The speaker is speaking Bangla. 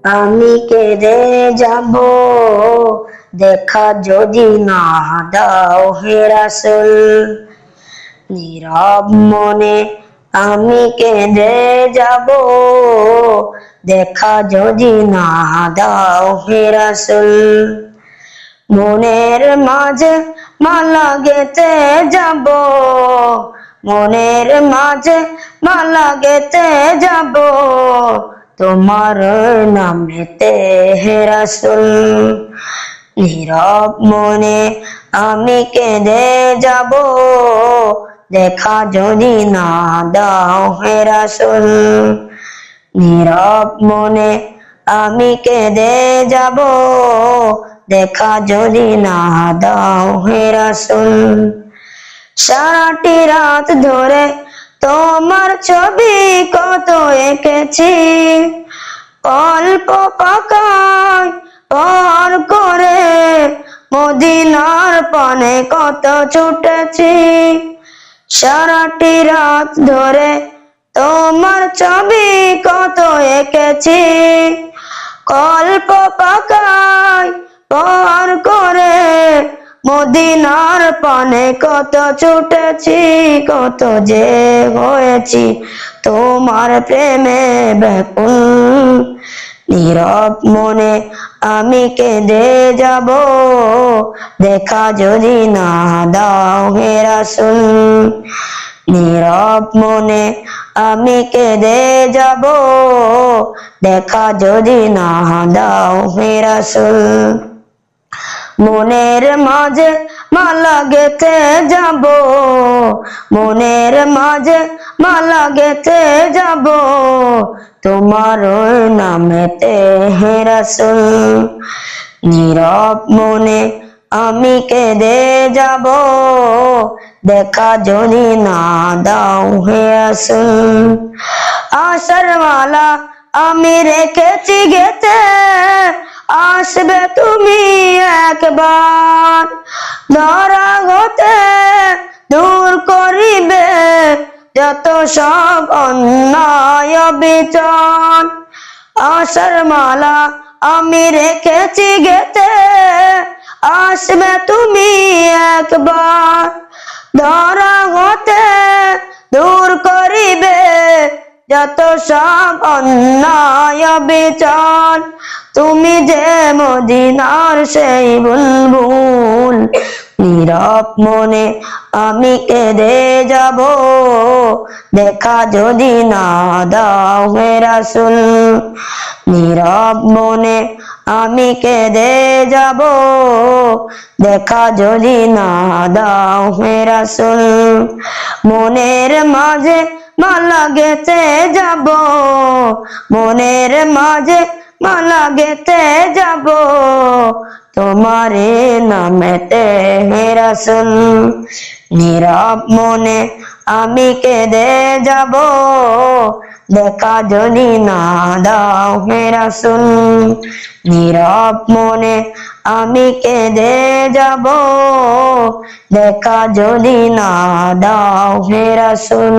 আমি কেঁদে যাব দেখা যদি না দাও হে রাসূল। নীরব মনে আমি কেঁদে যাব দেখা যদি না দাও হে রাসূল। মনের মাঝে মালা গেঁথে যাব, মনের মাঝে মালা গেঁথে যাব তোমার নামেতে হে রাসূল। নীরব মনে আমি কেঁদে যাব দেখা যদি না দাও হে রাসূল। নীরব মনে আমি কেঁদে যাব দেখা যদি না দাও হে রাসূল। সারাটি রাত ধরে তোমার ছবি কত এঁকেছি, অল্প পাকায় পার করে মদিনার পানে কত ছুটেছি। সারাটি রাত ধরে তোমার ছবি কত এঁকেছি, অল্প পাকায় পার করে মদিনার পানে কত ছুটেছি। কত যে হয়েছি তোমার প্রেমে ব্যাকুল। নীরব মনে আমি কেঁদে যাব দেখা যদি না দাও হে রাসূল। নীরব মনে আমি কেঁদে যাব দেখা যদি না দাও হে রাসূল। মনের মাঝে মালা গেঁথে যাব, মনের মাঝে মালা গেঁথে যাব তোমার নামেতে হে রাসূল। নীরব মনে আমি কেঁদে যাব দেখা যদি না দাও হে রাসূল। আশার মালা আমি রেখেছি গেঁথে, আসবে তুমি একবার ধরা হতে দূর করিবে যত সব অন্যায় বিচার। আশার মালা আমি রেখেছি গেঁথে, আসবে তুমি একবার ধরা হতে দূর করিবে যত সব অন্যায় বিচার। তুমি যে মদিনার সেই বুলবুল, নীরব মনে আমি কেঁদে যাব দেখা যদি না দাও হে রাসূল। নীরব মনে আমি কেঁদে যাব দেখা যদি না দাও হে রাসূল। মনের মাঝে মালা গেঁথে যাব, মনের মাঝে মালা গেঁথে যাব তোমার নামেতে হে রাসূল। নীরব মনে আমি কেঁদে যাব দেখা যদি না দাও হে রাসূল। নীরব মনে আমি কেঁদে যাব দেখা যদি না দাও হে রাসূল।